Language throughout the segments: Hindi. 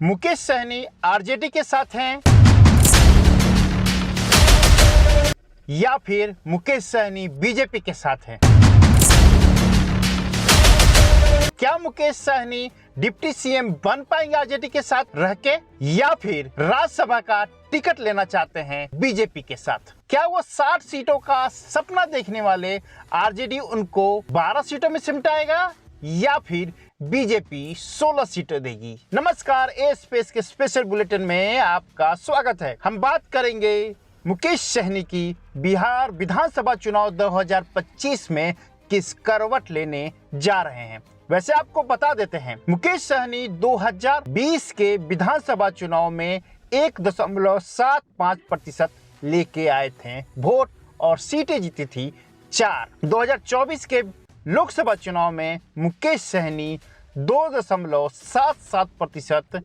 मुकेश सहनी आरजेडी के साथ हैं या फिर मुकेश सहनी बीजेपी के साथ हैं? क्या मुकेश सहनी डिप्टी सीएम बन पाएंगे आरजेडी के साथ रह के, या फिर राज्यसभा का टिकट लेना चाहते हैं बीजेपी के साथ? क्या वो 60 सीटों का सपना देखने वाले आरजेडी उनको 12 सीटों में सिमटाएगा या फिर बीजेपी 16 सीटें देगी? नमस्कार, ए स्पेस के स्पेशल बुलेटिन में आपका स्वागत है। हम बात करेंगे मुकेश सहनी की बिहार विधानसभा चुनाव 2025 में किस करवट लेने जा रहे हैं। वैसे आपको बता देते हैं, मुकेश सहनी 2020 के विधानसभा चुनाव में 1.75% लेके आए थे वोट और सीटें जीती थी 4। 2024 के लोकसभा चुनाव में मुकेश सहनी 2.77%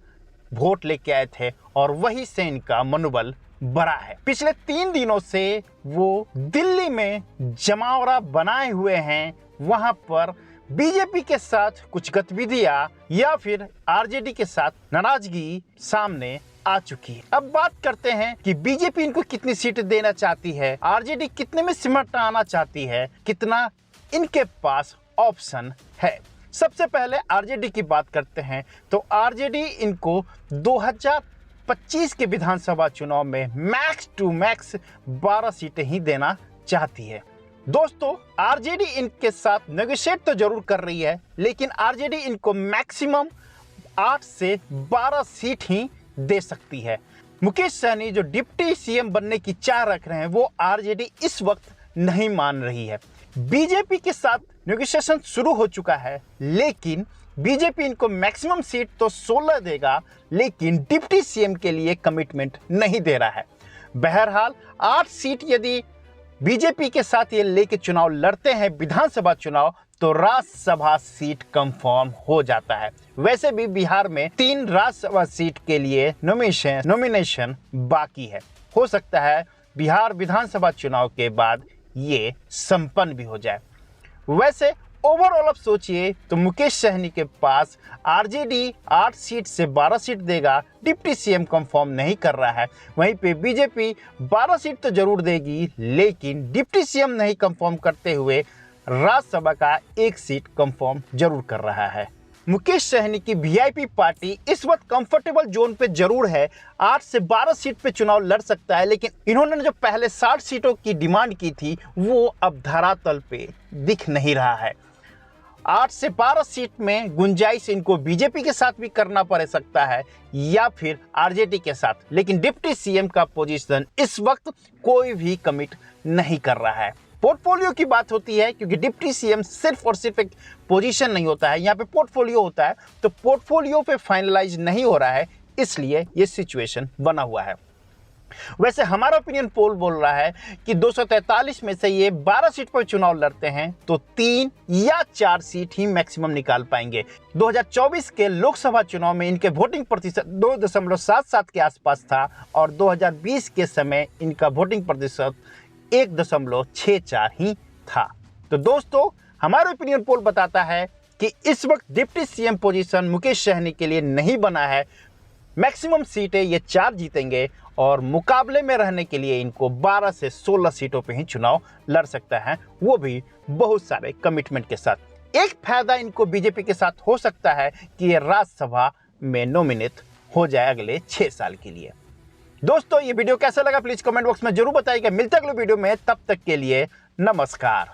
वोट लेके आए थे और वही से इनका मनोबल बढ़ा है। पिछले 3 दिनों से वो दिल्ली में जमावड़ा बनाए हुए हैं। वहां पर बीजेपी के साथ कुछ गतिविधियां या फिर आरजेडी के साथ नाराजगी सामने आ चुकी है। अब बात करते हैं कि बीजेपी इनको कितनी सीट देना चाहती है, आरजेडी कितने में सिमटाना चाहती है, कितना इनके पास ऑप्शन है। सबसे पहले आरजेडी की बात करते हैं तो आरजेडी इनको 2025 के विधानसभा चुनाव में मैक्स टू मैक्स 12 सीटें ही देना चाहती है। दोस्तों, आरजेडी इनके साथ नेगोशिएट तो जरूर कर रही है, लेकिन आरजेडी इनको मैक्सिमम 8 से 12 सीट ही दे सकती है। मुकेश सहनी जो डिप्टी सीएम बनने की चाह रख रहे हैं वो आरजेडी इस वक्त नहीं मान रही है। बीजेपी के साथ नेगोशिएशन शुरू हो चुका है, लेकिन बीजेपी इनको मैक्सिमम सीट तो 16 देगा, लेकिन डिप्टी सीएम के लिए कमिटमेंट नहीं दे रहा है। बहरहाल 8 सीट यदि बीजेपी के साथ ये लेके चुनाव लड़ते हैं विधानसभा चुनाव, तो राज्यसभा सीट कंफर्म हो जाता है। वैसे भी बिहार में 3 राज्यसभा सीट के लिए नॉमिनेशन बाकी है। हो सकता है बिहार विधानसभा चुनाव के बाद ये संपन्न भी हो जाए। वैसे ओवरऑल अब सोचिए तो मुकेश सहनी के पास आरजेडी 8 सीट से 12 सीट देगा, डिप्टी सीएम कंफर्म नहीं कर रहा है। वहीं पे बीजेपी 12 सीट तो जरूर देगी, लेकिन डिप्टी सीएम नहीं कंफर्म करते हुए राज्यसभा का 1 सीट कंफर्म जरूर कर रहा है। मुकेश सहनी की वीआईपी पार्टी इस वक्त कंफर्टेबल जोन पे जरूर है, 8 से 12 सीट पे चुनाव लड़ सकता है, लेकिन इन्होंने जो पहले 60 सीटों की डिमांड की थी वो अब धरातल पे दिख नहीं रहा है। 8 से 12 सीट में गुंजाइश इनको बीजेपी के साथ भी करना पड़ सकता है या फिर आरजेडी के साथ, लेकिन डिप्टी सीएम का पोजीशन इस वक्त कोई भी कमिट नहीं कर रहा है। पोर्टफोलियो की बात होती है, क्योंकि डिप्टी सीएम सिर्फ और सिर्फ एक पोजीशन नहीं होता है, यहाँ पे पोर्टफोलियो होता है, तो पोर्टफोलियो पे फाइनलाइज नहीं हो रहा है, इसलिए ये सिचुएशन बना हुआ है। वैसे हमारा ओपिनियन पोल बोल रहा है कि 243 में से ये 12 सीट पर चुनाव लड़ते हैं तो 3 या 4 सीट ही मैक्सिमम निकाल पाएंगे। 2024 के लोकसभा चुनाव में इनके वोटिंग प्रतिशत 2.77 के आसपास था और 2020 के समय इनका वोटिंग प्रतिशत 1.64 ही था। तो दोस्तों, हमारा ओपिनियन पोल बताता है कि इस वक्त deputy CM position Mukesh Sahni के लिए नहीं बना है। मैक्सिमम सीटें ये 4 जीतेंगे और मुकाबले में रहने के लिए इनको 12 से 16 सीटों पे ही चुनाव लड़ सकता है, वो भी बहुत सारे कमिटमेंट के साथ। एक फायदा इनको बीजेपी के साथ हो सकता है कि ये राज्यसभा में नॉमिनेट हो जाए अगले 6 साल के लिए। दोस्तों, ये वीडियो कैसा लगा प्लीज कमेंट बॉक्स में जरूर बताइएगा। मिलते अगले वीडियो में, तब तक के लिए नमस्कार।